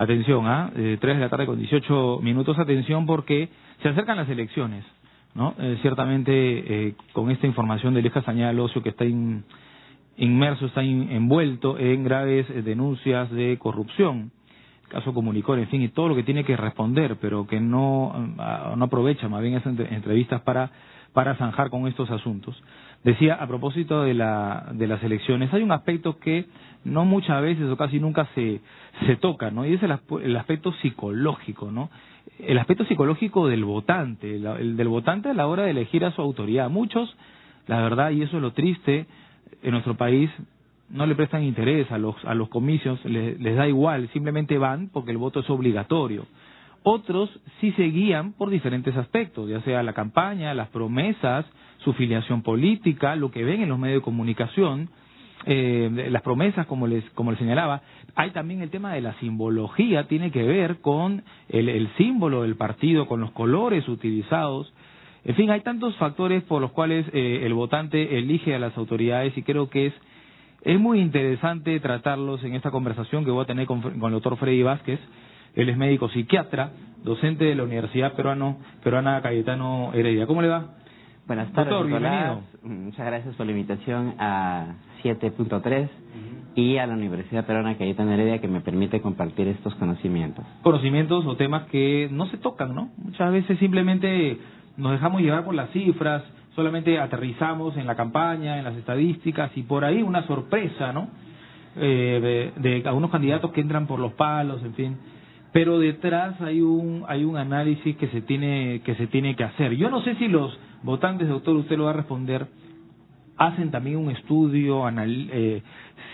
Atención, 3 de la tarde con 18 minutos, atención porque se acercan las elecciones, ¿no? Ciertamente con esta información de Luis Castañeda Locio, que está inmerso, está envuelto en graves denuncias de corrupción, caso Comunicor, en fin, y todo lo que tiene que responder, pero que no aprovecha más bien esas entrevistas para zanjar con estos asuntos. Decía, a propósito de las elecciones, hay un aspecto que no muchas veces o casi nunca se toca, ¿no? Y es el aspecto psicológico, ¿no? El aspecto psicológico del votante, el del votante a la hora de elegir a su autoridad. Muchos, la verdad, y eso es lo triste, en nuestro país no le prestan interés a los comicios, les da igual, simplemente van porque el voto es obligatorio. Otros sí se guían por diferentes aspectos, ya sea la campaña, las promesas, su filiación política, lo que ven en los medios de comunicación, las promesas, como les señalaba. Hay también el tema de la simbología, tiene que ver con el símbolo del partido, con los colores utilizados. En fin, hay tantos factores por los cuales el votante elige a las autoridades, y creo que es muy interesante tratarlos en esta conversación que voy a tener con el doctor Freddy Vázquez. Él es médico psiquiatra, docente de la Universidad Peruana Cayetano Heredia. ¿Cómo le va? Buenas tardes, doctor, Nicolás. bienvenido. Muchas gracias por la invitación a 7.3 y a la Universidad Peruana Cayetano Heredia, que me permite compartir estos conocimientos. Conocimientos o temas que no se tocan, ¿no? Muchas veces simplemente nos dejamos llevar por las cifras, solamente aterrizamos en la campaña, en las estadísticas, y por ahí una sorpresa, ¿no? De algunos candidatos que entran por los palos, en fin. Pero detrás hay un análisis que se tiene que hacer. Yo no sé si los votantes, doctor, usted lo va a responder, hacen también un estudio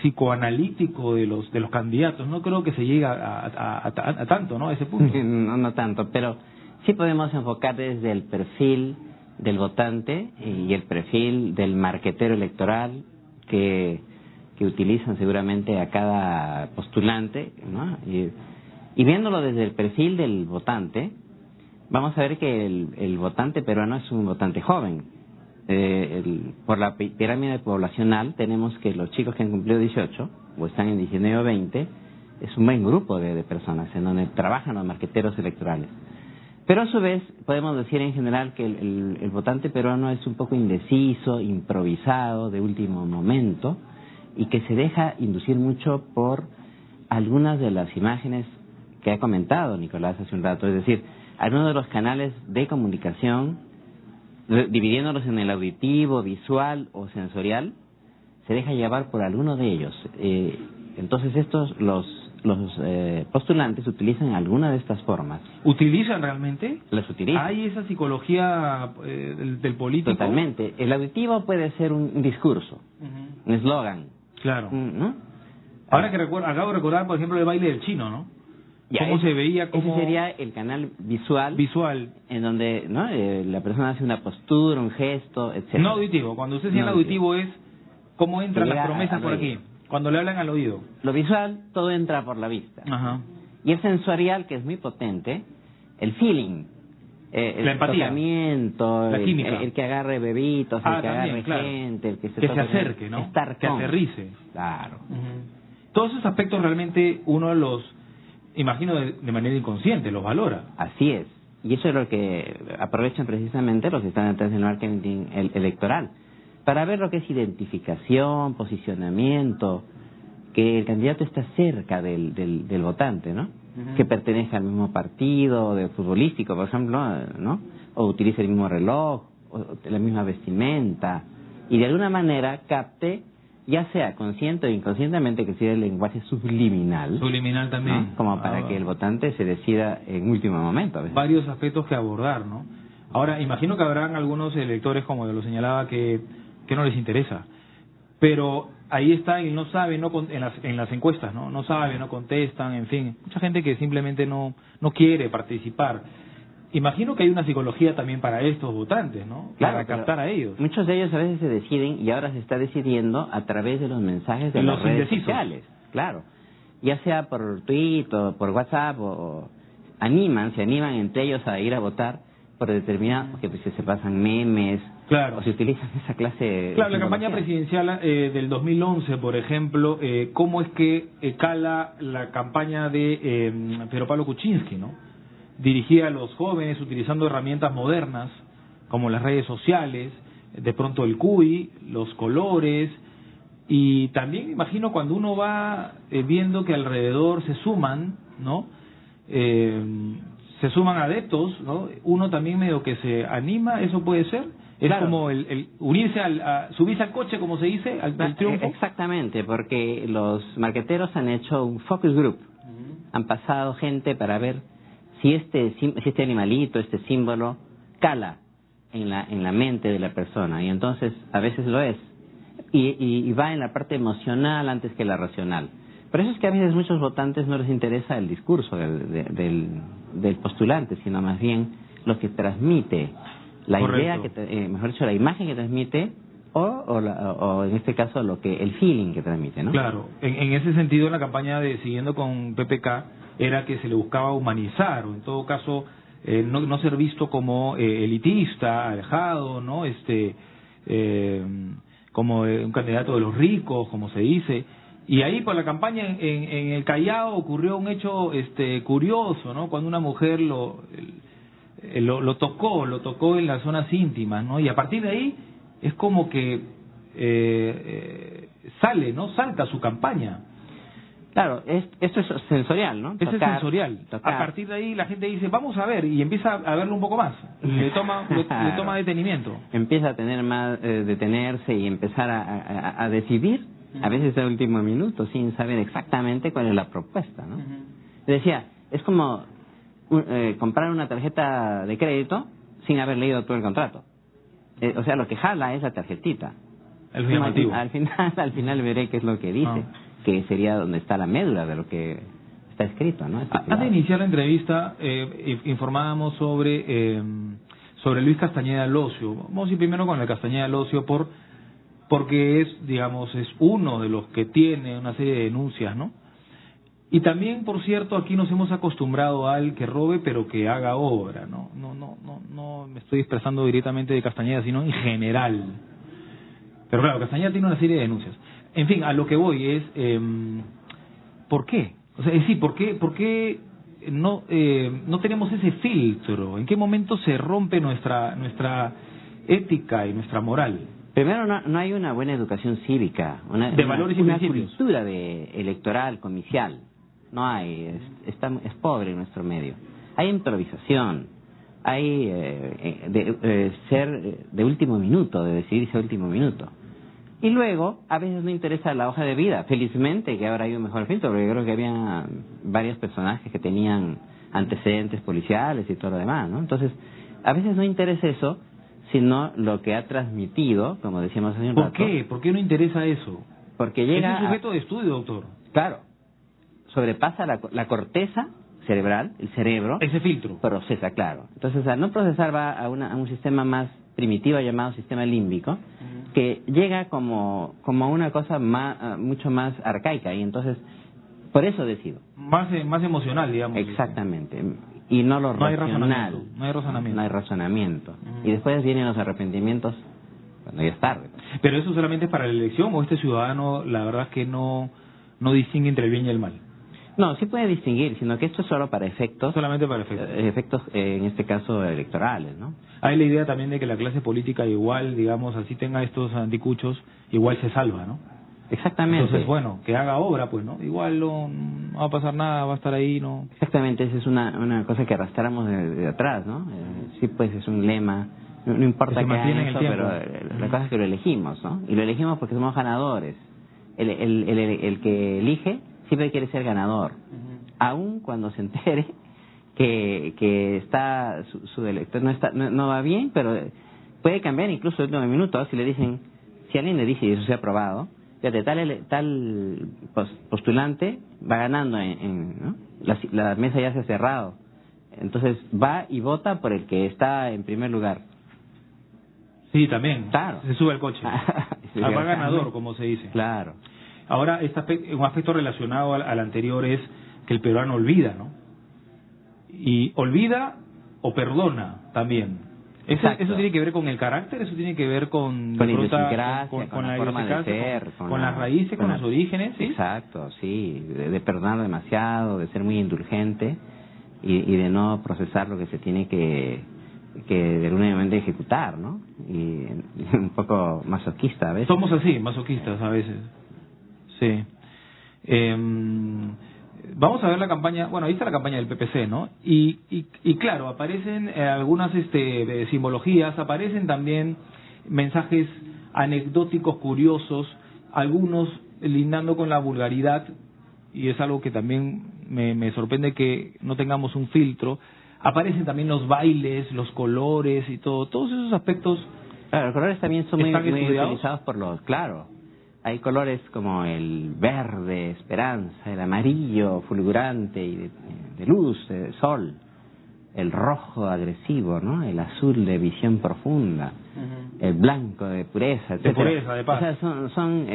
psicoanalítico de los candidatos. No creo que se llegue a tanto, ¿no? A ese punto. No tanto, pero sí podemos enfocar desde el perfil del votante y el perfil del marquetero electoral que utilizan seguramente a cada postulante, ¿no? Y viéndolo desde el perfil del votante, vamos a ver que el votante peruano es un votante joven. Por la pirámide poblacional tenemos que los chicos que han cumplido 18 o están en 19 o 20 es un buen grupo de personas en donde trabajan los marqueteros electorales. Pero a su vez podemos decir en general que el votante peruano es un poco indeciso, improvisado, de último momento, y que se deja inducir mucho por algunas de las imágenes que ha comentado Nicolás hace un rato, es decir, algunos de los canales de comunicación, dividiéndolos en el auditivo, visual o sensorial, se deja llevar por alguno de ellos. Entonces los postulantes utilizan alguna de estas formas. ¿Utilizan realmente? Las utilizan. ¿Hay esa psicología del político? Totalmente. El auditivo puede ser un discurso, un eslogan. Claro. ¿No? Ahora que acabo de recordar, por ejemplo, el baile del chino, ¿no? ¿Cómo se veía? Ese sería el canal visual, en donde, ¿no? La persona hace una postura, un gesto, etc. No auditivo. Cuando usted señala auditivo es cómo entran las promesas por aquí, cuando le hablan al oído. Lo visual, todo entra por la vista. Ajá. Y el sensorial, que es muy potente, el feeling, la empatía, tratamiento, la química, el que agarre bebitos, el que agarre gente, el que se acerque, ¿no? Que aterrice. Claro. Todos esos aspectos realmente uno los, imagino, de manera inconsciente, los valora. Así es. Y eso es lo que aprovechan precisamente los que están detrás del marketing electoral, para ver lo que es identificación, posicionamiento, que el candidato está cerca del votante, ¿no? Que pertenece al mismo partido, de futbolístico, por ejemplo, ¿no? O utiliza el mismo reloj, o la misma vestimenta, y de alguna manera capte, ya sea consciente o inconscientemente, que sea el lenguaje subliminal. Subliminal también. ¿No? Como para que el votante se decida en último momento. Varios aspectos que abordar, ¿no? Ahora, imagino que habrán algunos electores, como lo señalaba, que no les interesa. Pero ahí está, y no saben, en las encuestas, ¿no? No saben, no contestan, en fin. Mucha gente que simplemente no quiere participar. Imagino que hay una psicología también para estos votantes, ¿no? Claro, para captar a ellos. Muchos de ellos a veces se deciden, y ahora se está decidiendo a través de los mensajes de las redes sociales. Claro. Ya sea por Twitter, o por WhatsApp, o se animan entre ellos a ir a votar por determinado, porque pues se pasan memes, Claro. O se utilizan esa clase de Claro, la campaña presidencial del 2011, por ejemplo, ¿cómo es que cala la campaña de Pedro Pablo Kuczynski, ¿no? Dirigida a los jóvenes utilizando herramientas modernas como las redes sociales, de pronto el CUI, los colores, y también imagino cuando uno va viendo que alrededor se suman, ¿no? Se suman adeptos, ¿no? Uno también medio que se anima, ¿eso puede ser? Es claro. como el unirse subirse al coche, como se dice, al triunfo. Exactamente, porque los marqueteros han hecho un focus group. Han pasado gente para ver si este animalito, este símbolo, cala en la mente de la persona. Y entonces, a veces lo es. Y va en la parte emocional antes que la racional. Por eso es que a veces muchos votantes no les interesa el discurso del postulante, sino más bien lo que transmite, la Correcto. idea, mejor dicho, la imagen que transmite, o en este caso el feeling que transmite, ¿no? Claro, en ese sentido la campaña de Siguiendo con PPK era que se le buscaba humanizar, o en todo caso no ser visto como elitista, alejado, ¿no? Como un candidato de los ricos, como se dice. Y ahí por la campaña en el Callao ocurrió un hecho curioso, ¿no? Cuando una mujer lo tocó en las zonas íntimas, ¿no? Y a partir de ahí es como que salta su campaña. Claro, esto es sensorial, ¿no? Es sensorial. Tocar. A partir de ahí la gente dice, vamos a ver, y empieza a verlo un poco más. Le toma detenimiento. Empieza a tener más, detenerse y empezar a decidir, a veces de último minuto, sin saber exactamente cuál es la propuesta, ¿no? Decía, es como comprar una tarjeta de crédito sin haber leído todo el contrato. O sea, lo que jala es la tarjetita. El llamativo. Al final veré qué es lo que dice, que sería donde está la médula de lo que está escrito, ¿no? Antes de iniciar la entrevista, informábamos sobre Luis Castañeda Locio. Vamos a ir primero con el Castañeda Locio porque es uno de los que tiene una serie de denuncias, ¿no? Y también, por cierto, aquí nos hemos acostumbrado al que robe pero que haga obra, ¿no? No me estoy expresando directamente de Castañeda, sino en general. Pero claro, Castañeda tiene una serie de denuncias. En fin, a lo que voy es, ¿por qué? O sea, ¿por qué no tenemos ese filtro? ¿En qué momento se rompe nuestra ética y nuestra moral? Primero, no hay una buena educación cívica, de valores y principios. Cultura electoral, comicial. No hay, es pobre en nuestro medio. Hay improvisación, hay ser de último minuto, de decidirse a último minuto. Y luego, a veces no interesa la hoja de vida. Felizmente que ahora hay un mejor filtro, porque yo creo que había varios personajes que tenían antecedentes policiales y todo lo demás, ¿no? Entonces, a veces no interesa eso, sino lo que ha transmitido, como decíamos hace un rato. ¿Por qué? ¿Por qué no interesa eso? Porque llega es un sujeto de estudio, doctor. Claro. Sobrepasa la corteza cerebral, el cerebro. Ese filtro. Procesa, claro. Entonces, al no procesar va a un sistema más primitivo llamado sistema límbico, que llega como una cosa mucho más arcaica, y entonces, por eso decido. Más emocional, digamos. Exactamente. Y no lo racional. No hay razonamiento. No hay razonamiento. Y después vienen los arrepentimientos cuando ya es tarde. ¿Pero eso solamente es para la elección o este ciudadano, la verdad es que no distingue entre el bien y el mal? No, sí puede distinguir, sino que esto es solo para efectos. Solamente para efectos. Efectos, en este caso, electorales, ¿no? Hay la idea también de que la clase política igual, digamos, así tenga estos anticuchos, igual se salva, ¿no? Exactamente. Entonces, bueno, que haga obra, pues, ¿no? Igual no va a pasar nada, va a estar ahí, ¿no? Exactamente, esa es una cosa que arrastramos de atrás, ¿no? Sí, pues es un lema, no importa que haga eso, pero la cosa es que lo elegimos, ¿no? Y lo elegimos porque somos ganadores. El que elige siempre quiere ser ganador, aun cuando se entere que está su elector no va bien, pero puede cambiar incluso en un minuto. Si le dicen, si alguien le dice y eso se ha aprobado, fíjate, tal postulante va ganando, ¿no? La mesa ya se ha cerrado, entonces va y vota por el que está en primer lugar. Sí, también. Claro. Se sube al coche. Va ganador, como se dice. Claro. Ahora, un aspecto relacionado al anterior es que el peruano olvida, ¿no? Y olvida o perdona también. Eso tiene que ver con el carácter, eso tiene que ver con la idiosincrasia, con la forma de ser, con las raíces, con los orígenes, ¿sí? Exacto, sí, de perdonar demasiado, de ser muy indulgente y de no procesar lo que se tiene que de alguna manera ejecutar, ¿no? Y un poco masoquista a veces. Somos así, masoquistas a veces. Sí. Vamos a ver la campaña, bueno, ahí está la campaña del PPC, ¿no? Y claro, aparecen algunas simbologías, aparecen también mensajes anecdóticos, curiosos, algunos lindando con la vulgaridad, y es algo que también me sorprende que no tengamos un filtro. Aparecen también los bailes, los colores y todos esos aspectos. Claro, los colores también son muy utilizados por los, claro. Hay colores como el verde, esperanza, el amarillo, fulgurante y de luz, de sol, el rojo, agresivo, ¿no? El azul, de visión profunda, el blanco, de pureza, etc. De pureza, de paz. O sea, son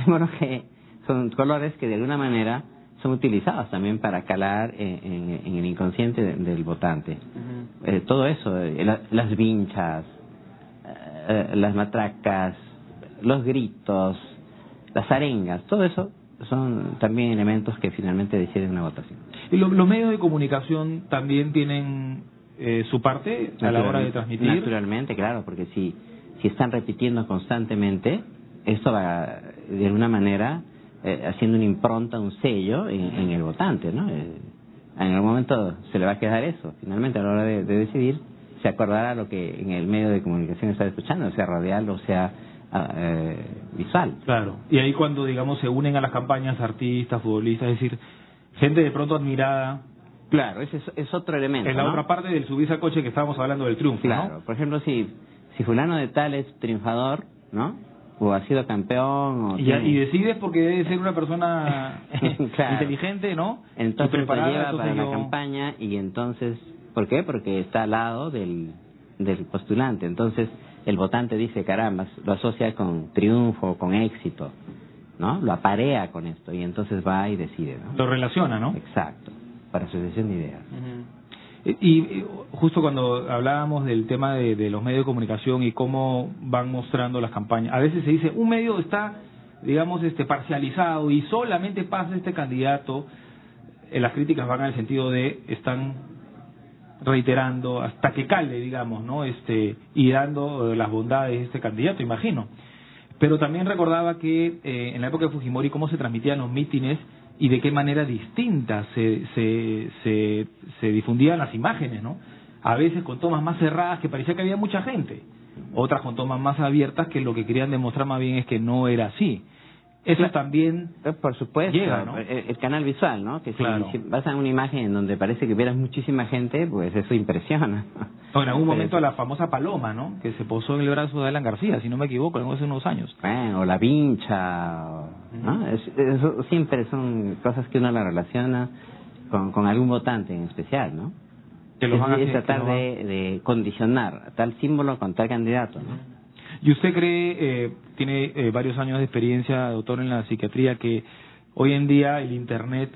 símbolos que son colores que de alguna manera son utilizados también para calar en el inconsciente del votante. Todo eso, las vinchas, las matracas, los gritos, las arengas, todo eso son también elementos que finalmente deciden una votación. ¿Y los medios de comunicación también tienen su parte a la hora de transmitir? Naturalmente, claro, porque si están repitiendo constantemente, esto va de alguna manera haciendo una impronta, un sello en el votante, ¿no? En algún momento se le va a quedar eso. Finalmente, a la hora de decidir, se acordará lo que en el medio de comunicación está escuchando, sea radial o sea visual. Claro. Y ahí cuando, digamos, se unen a las campañas artistas, futbolistas, es decir, gente de pronto admirada. Claro, ese es otro elemento. En la ¿no? otra parte del subirse al coche que estábamos hablando del triunfo, claro, ¿no? Por ejemplo, si fulano de tal es triunfador, ¿no? O ha sido campeón. Y decides porque debe ser una persona claro. inteligente, ¿no? Entonces y preparada, lo lleva entonces para la campaña y entonces, ¿por qué? Porque está al lado del postulante. Entonces el votante dice, caramba, lo asocia con triunfo, con éxito, ¿no? Lo aparea con esto y entonces va y decide, ¿no? Lo relaciona, ¿no? Exacto, para asociación de ideas. Y justo cuando hablábamos del tema de los medios de comunicación y cómo van mostrando las campañas, a veces se dice, un medio está, digamos, parcializado y solamente pasa este candidato. Las críticas van en el sentido de están reiterando hasta que cale, digamos, ¿no? Y dando las bondades de este candidato, imagino. Pero también recordaba que en la época de Fujimori cómo se transmitían los mítines y de qué manera distinta se difundían las imágenes, ¿no? A veces con tomas más cerradas que parecía que había mucha gente, otras con tomas más abiertas que lo que querían demostrar más bien es que no era así. Eso también por supuesto, llega, ¿no? El canal visual, ¿no? Que claro. si vas a una imagen en donde parece que vieras muchísima gente, pues eso impresiona. O en algún momento la famosa paloma, ¿no? Que se posó en el brazo de Alan García, si no me equivoco, hace unos años. Bueno, o la vincha, ¿no? Eso siempre son cosas que uno la relaciona con algún votante en especial, ¿no? Que los van a tratar de condicionar tal símbolo con tal candidato, ¿no? ¿Y usted cree, tiene varios años de experiencia, doctor, en la psiquiatría, que hoy en día el Internet,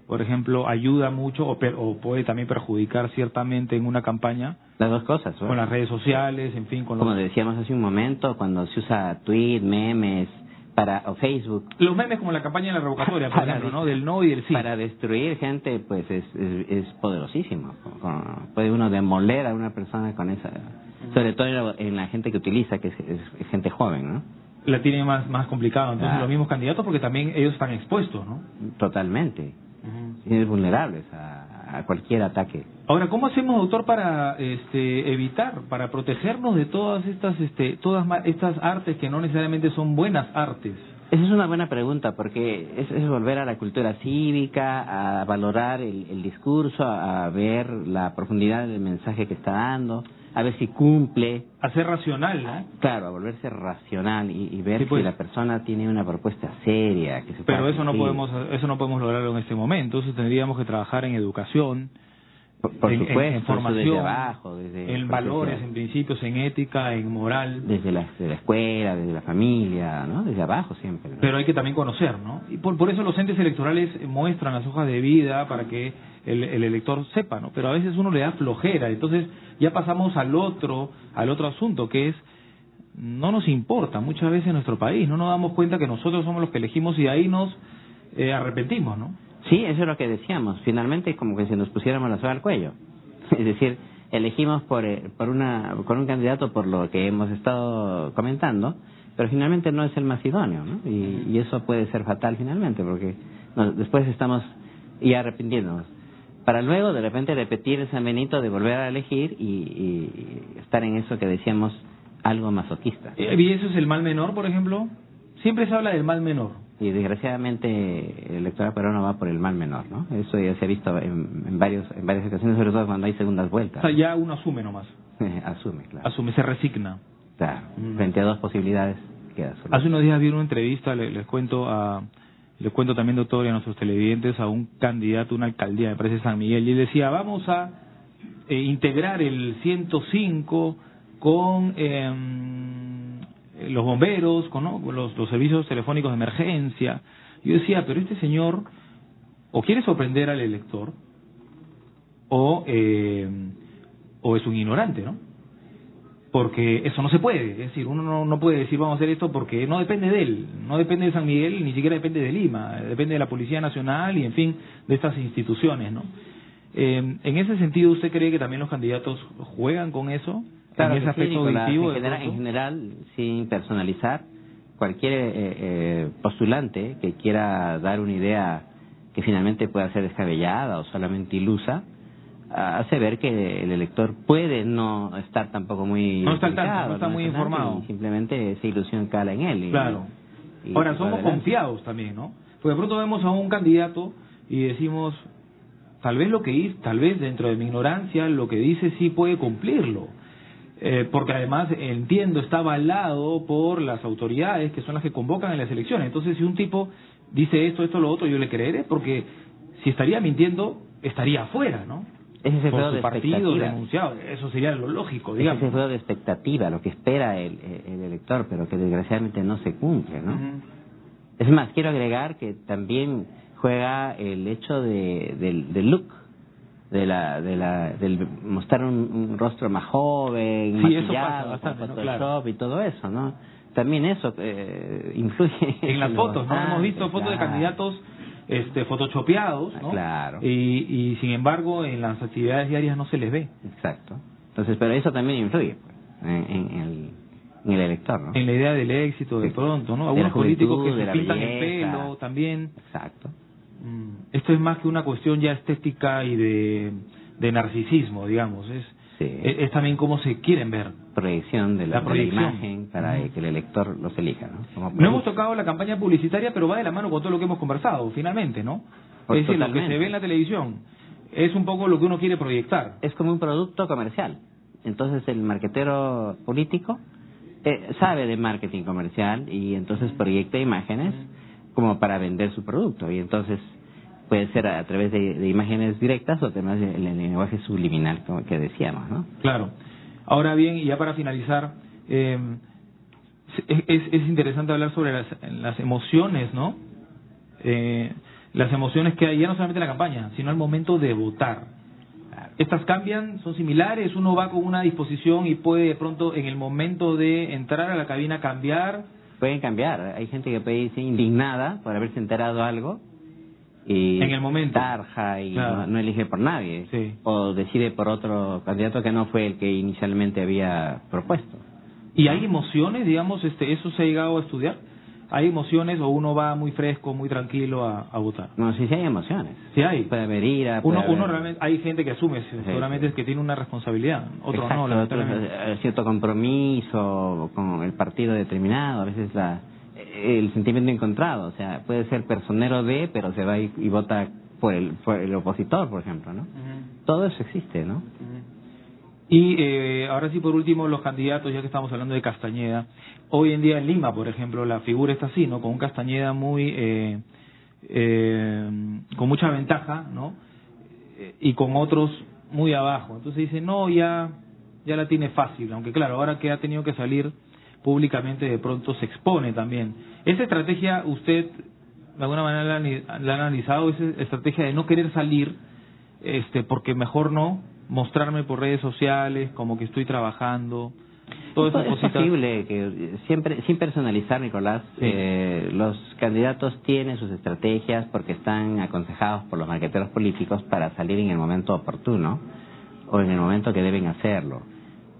por ejemplo, ayuda mucho o puede también perjudicar ciertamente en una campaña? Las dos cosas, ¿no? Con las redes sociales, en fin, con como decíamos hace un momento, cuando se usa tweet, memes, o Facebook. Los memes como la campaña de la revocatoria, por ejemplo, ¿no? Del no y del sí. Para destruir gente, pues es poderosísimo. Puede uno demoler a una persona con esa... Sobre todo en la gente que utiliza, que es gente joven, ¿no? La tiene más complicado. Entonces los mismos candidatos, porque también ellos están expuestos, ¿no? Totalmente. Es vulnerables a cualquier ataque. Ahora, ¿cómo hacemos, doctor, para evitar, para protegernos de todas estas artes que no necesariamente son buenas artes? Esa es una buena pregunta, porque es volver a la cultura cívica, a valorar el discurso, a ver la profundidad del mensaje que está dando, a ver si cumple. A ser racional, ¿no? Claro, a volverse racional y ver sí, pues, si la persona tiene una propuesta seria. Que se pero eso no podemos lograrlo en este momento. Entonces tendríamos que trabajar en educación, por supuesto, en formación, desde abajo, en valores, en principios, en ética, en moral. Desde la escuela, desde la familia, ¿no? Desde abajo siempre, ¿no? Pero hay que también conocer, ¿no? Y por eso los entes electorales muestran las hojas de vida para que el elector sepa, ¿no? Pero a veces uno le da flojera, entonces ya pasamos al otro asunto, que es, no nos importa muchas veces nuestro país, no nos damos cuenta que nosotros somos los que elegimos y ahí nos arrepentimos, ¿no? Sí, eso es lo que decíamos. Finalmente es como que si nos pusiéramos la soga al cuello. Es decir, elegimos por un candidato por lo que hemos estado comentando, pero finalmente no es el más idóneo, ¿no? Y eso puede ser fatal finalmente, porque después estamos ya arrepintiéndonos. Para luego, de repente, repetir ese Benito de volver a elegir y estar en eso que decíamos, algo masoquista. ¿Y eso es el mal menor, por ejemplo? Siempre se habla del mal menor. Y desgraciadamente el electorado peruano va por el mal menor, ¿no? Eso ya se ha visto en varias ocasiones, sobre todo cuando hay segundas vueltas. O sea, ya uno asume nomás. Asume, claro. Asume, se resigna. Claro, frente a dos posibilidades queda solo. Hace unos días vi una entrevista, les cuento también, doctor, y a nuestros televidentes, a un candidato, una alcaldía, me parece San Miguel, y él decía, vamos a integrar el 105 con los bomberos, con los servicios telefónicos de emergencia. Yo decía, pero este señor o quiere sorprender al elector o es un ignorante, ¿no? Porque eso no se puede, es decir, uno no puede decir vamos a hacer esto porque no depende de él, no depende de San Miguel, ni siquiera depende de Lima, depende de la Policía Nacional y, en fin, de estas instituciones, ¿no? En ese sentido, ¿usted cree que también los candidatos juegan con eso? Claro, en ese aspecto auditivo. En general, sin personalizar, cualquier postulante que quiera dar una idea que finalmente pueda ser descabellada o solamente ilusa, hace ver que el elector puede no estar tampoco muy no está al tanto, no está muy informado, y simplemente esa ilusión cala en él. Claro. Ahora, somos confiados también, ¿no? Porque de pronto vemos a un candidato y decimos, tal vez lo que dice, tal vez dentro de mi ignorancia, lo que dice sí puede cumplirlo. Porque además, entiendo, está avalado por las autoridades que son las que convocan en las elecciones. Entonces, si un tipo dice esto, lo otro, yo le creeré, porque si estaría mintiendo, estaría afuera, ¿no? Ese es el por su partido denunciado, eso sería lo lógico, digamos. Ese es el juego de expectativa, lo que espera el elector, pero que desgraciadamente no se cumple, ¿no? Es más, quiero agregar que también juega el hecho del look, del mostrar un rostro más joven, sí, maquillado, eso pasa bastante, con Photoshop, ¿no? Claro. Y todo eso, ¿no? También eso influye en las fotos, ¿no? Hemos visto fotos de candidatos photoshopeados, ¿no? Claro. Y sin embargo en las actividades diarias no se les ve. Exacto. Entonces, pero eso también influye en el elector, ¿no? En la idea del éxito de pronto, ¿no? Algunos políticos que se pintan el pelo también. Exacto. Esto es más que una cuestión ya estética y de narcisismo, digamos. Es también cómo se quieren ver. Proyección de la imagen para que el elector los elija, ¿no? No hemos tocado la campaña publicitaria, pero va de la mano con todo lo que hemos conversado, finalmente, ¿no? Pues es decir, lo que se ve en la televisión es un poco lo que uno quiere proyectar. Es como un producto comercial. Entonces el marquetero político sabe de marketing comercial y entonces proyecta imágenes como para vender su producto. Y entonces puede ser a través de imágenes directas o además el lenguaje subliminal, como que decíamos, ¿no? Claro. Ahora bien, y ya para finalizar, es interesante hablar sobre las emociones, ¿no? Las emociones que hay, ya no solamente en la campaña, sino al momento de votar. ¿Estas cambian? ¿Son similares? ¿Uno va con una disposición y puede de pronto en el momento de entrar a la cabina cambiar? Pueden cambiar. Hay gente que puede irse indignada por haberse enterado algo y en el momento tarja y claro. no elige por nadie, sí. O decide por otro candidato que no fue el que inicialmente había propuesto. ¿Y hay emociones, digamos, eso se ha llegado a estudiar? ¿Hay emociones o uno va muy fresco, muy tranquilo a votar? No, sí hay emociones. Sí hay. Puede haber ira. Uno realmente, hay gente que asume, seguramente es que tiene una responsabilidad, otros no. Otros cierto compromiso con el partido determinado, a veces el sentimiento encontrado, o sea, puede ser personero pero se va y vota por el opositor, por ejemplo, ¿no? Todo eso existe, ¿no? Y ahora sí, por último, los candidatos, ya que estamos hablando de Castañeda, hoy en día en Lima, por ejemplo, la figura está así, ¿no? Con un Castañeda muy con mucha ventaja, ¿no? Y con otros muy abajo. Entonces dicen, no, ya la tiene fácil, aunque claro, ahora que ha tenido que salir públicamente, de pronto se expone también. ¿Esa estrategia usted de alguna manera la ha analizado, esa estrategia de no querer salir porque mejor no mostrarme por redes sociales como que estoy trabajando. Todas esas cositas. Es posible que siempre, sin personalizar, Nicolás, Sí. Los candidatos tienen sus estrategias porque están aconsejados por los marqueteros políticos para salir en el momento oportuno o en el momento que deben hacerlo.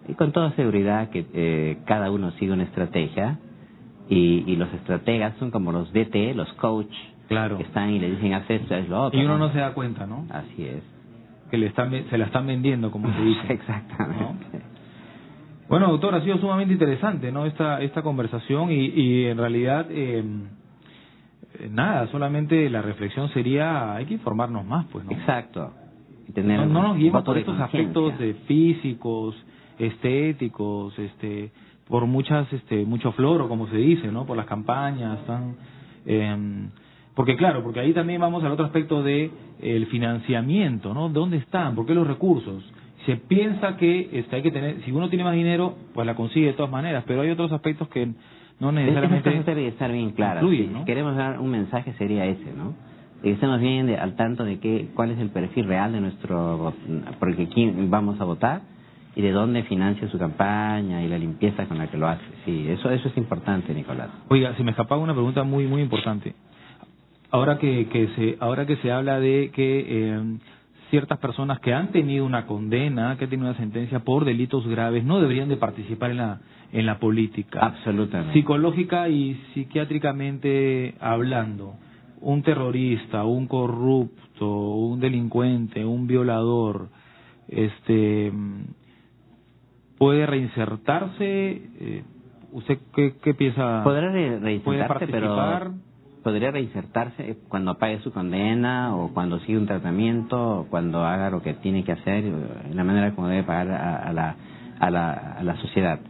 Y con toda seguridad que cada uno sigue una estrategia y los estrategas son como los DT, los coach, Claro. que están y le dicen haz esto, haz lo otro. Y uno no se da cuenta, ¿no? Así es. Que se la están vendiendo, como se dice. Exactamente. ¿No? Bueno, doctor, ha sido sumamente interesante, ¿no? Esta conversación y en realidad nada, solamente la reflexión sería hay que informarnos más, pues, ¿no? Exacto. Y tener No nos guiemos voto por de estos conciencia. aspectos físicos, estéticos, por mucho floro, como se dice, ¿no? Por las campañas, porque claro, porque ahí también vamos al otro aspecto de el financiamiento, ¿no? ¿Dónde están? ¿Por qué los recursos? Se piensa que hay que tener, si uno tiene más dinero, pues la consigue de todas maneras, pero hay otros aspectos que no necesariamente Esas cosas deben estar bien claras. influyen, Si ¿no? queremos dar un mensaje sería ese, ¿no? Que estemos bien al tanto de cuál es el perfil real de porque quién vamos a votar y de dónde financia su campaña y la limpieza con la que lo hace. Sí, eso es importante, Nicolás. Oiga, se me escapaba una pregunta muy muy importante. Ahora que se habla de que ciertas personas que han tenido una condena, que han tenido una sentencia por delitos graves, no deberían de participar en la política. Absolutamente. Psicológica y psiquiátricamente hablando, un terrorista, un corrupto, un delincuente, un violador, puede reinsertarse. ¿Usted qué piensa? Podrá ¿Puede reinsertarse, participar? pero podría reinsertarse cuando pague su condena o cuando siga un tratamiento o cuando haga lo que tiene que hacer en la manera como debe pagar a la sociedad.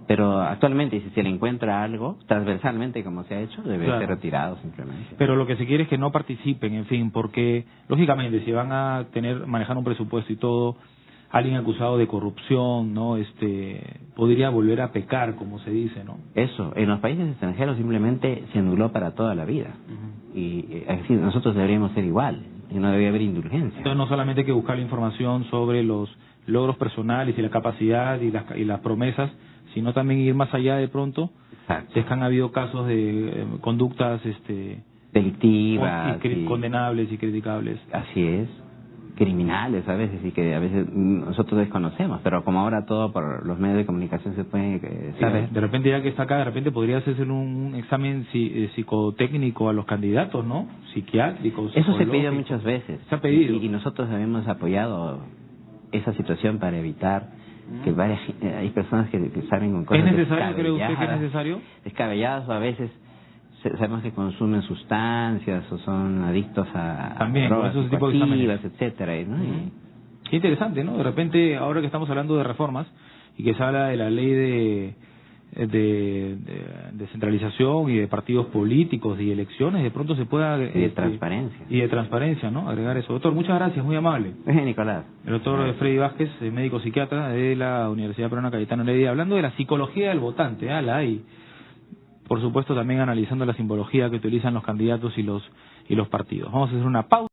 Pero actualmente, si se le encuentra algo, transversalmente como se ha hecho, debe Claro. ser retirado simplemente. Pero lo que se quiere es que no participen, en fin, porque lógicamente si van a manejar un presupuesto y todo, alguien acusado de corrupción, ¿no? Podría volver a pecar, como se dice, ¿no? Eso, en los países extranjeros simplemente se anuló para toda la vida. Y así nosotros deberíamos ser igual, y no debería haber indulgencia. Entonces no solamente hay que buscar la información sobre los logros personales y la capacidad y las promesas, sino también ir más allá de pronto. Exacto. Si es que han habido casos de conductas Delictivas. condenables y criticables. Así es. Criminales a veces y que a veces nosotros desconocemos, pero como ahora todo por los medios de comunicación se puede saber. De repente ya que está acá, de repente podría hacerse un examen psicotécnico a los candidatos, ¿no? Psiquiátricos. Eso se pide muchas veces. Se ha pedido. Y nosotros hemos apoyado esa situación para evitar que hay personas que salen con cosas ¿Es necesario, cree usted que es necesario? descabelladas o a veces sabemos que consumen sustancias o son adictos a también, drogas esos tipos de exámenes, etcétera, ¿no? Qué interesante, ¿no? De repente, ahora que estamos hablando de reformas y que se habla de la ley de descentralización y de partidos políticos y elecciones, de pronto se pueda... Y de transparencia. Y de transparencia, ¿no? Agregar eso. Doctor, muchas gracias, muy amable. Nicolás. El doctor Freddy Vázquez, médico psiquiatra de la Universidad Peruana Cayetano Heredia, hablando de la psicología del votante, la hay. Por supuesto, también analizando la simbología que utilizan los candidatos y los partidos. Vamos a hacer una pausa.